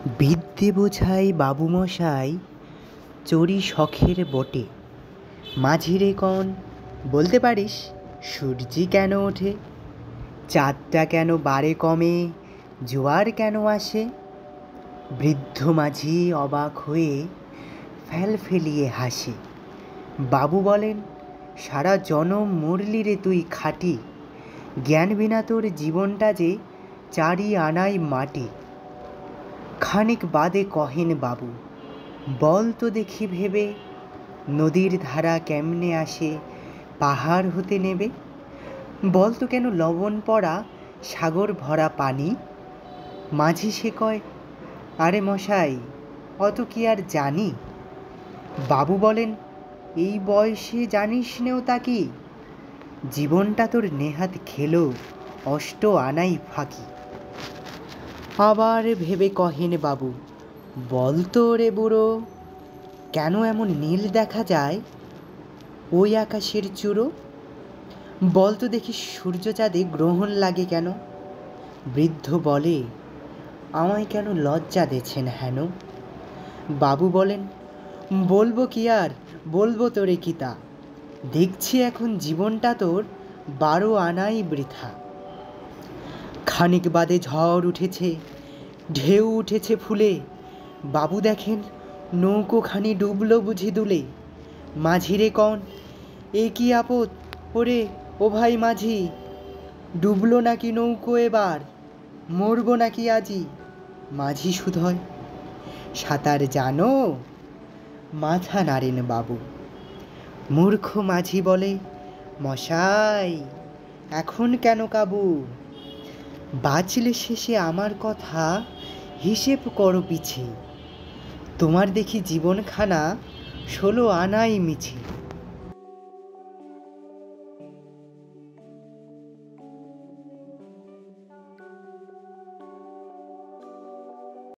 বিদ্যে বোঝাই বাবুমশাই চড়ি শখের বটে। মাঝিরে কন বলতে পারিস সূর্যি কেন ওঠে? চাঁদটা কেন বারে কমে, জোয়ার কেন আসে? বৃদ্ধ মাঝি অবাক হয়ে ফেল ফেলিয়ে হাসে। বাবু বলেন, সারা জনম মরলি রে তুই খাটি, জ্ঞান বিনা তোর জীবনটা যে চারি আনাই মাটি। খানিক বাদে কহেন বাবু, বল তো দেখি ভেবে, নদীর ধারা কেমনে আসে পাহাড় হতে নেবে? বল তো কেন লবণ পড়া সাগর ভরা পানি? মাঝি সে কয়, আরে মশাই অত কি আর জানি। বাবু বলেন, এই বয়সে জানিস নেও তা কি, জীবনটা তোর নেহাত খেলো অষ্ট আনাই ফাঁকি। আবার ভেবে কহেন বাবু, বল তো রে বুড়ো, কেন এমন নীল দেখা যায় ওই আকাশের চূড়ো? বল তো দেখি সূর্য চাঁদে গ্রহণ লাগে কেন? বৃদ্ধ বলে, আমায় কেন লজ্জা দেছেন হেন? বাবু বলেন, বলবো কি আর, বলবো তোরে কি তা, দেখছি এখন জীবনটা তোর 12 আনাই বৃথা। খানিক বাদে ঝড় উঠেছে, ঢেউ উঠেছে ফুলে, বাবু দেখেন নৌকোখানি ডুবলো বুঝি দুলে। মাঝিরে কন, এ কি আপদ ওরে ও ভাই মাঝি, ডুবলো নাকি নৌকো এবার, মরবো নাকি আজি? মাঝি শুধোয়, সাঁতার জানো? মাথা নাড়েন বাবু। মূর্খ মাঝি বলে, মশাই এখন কেন কাবু, বাঁচলে শেষে আমার কথা হিসেব করো পিছে, তোমার দেখি জীবনখানা 16 আনাই মিছে।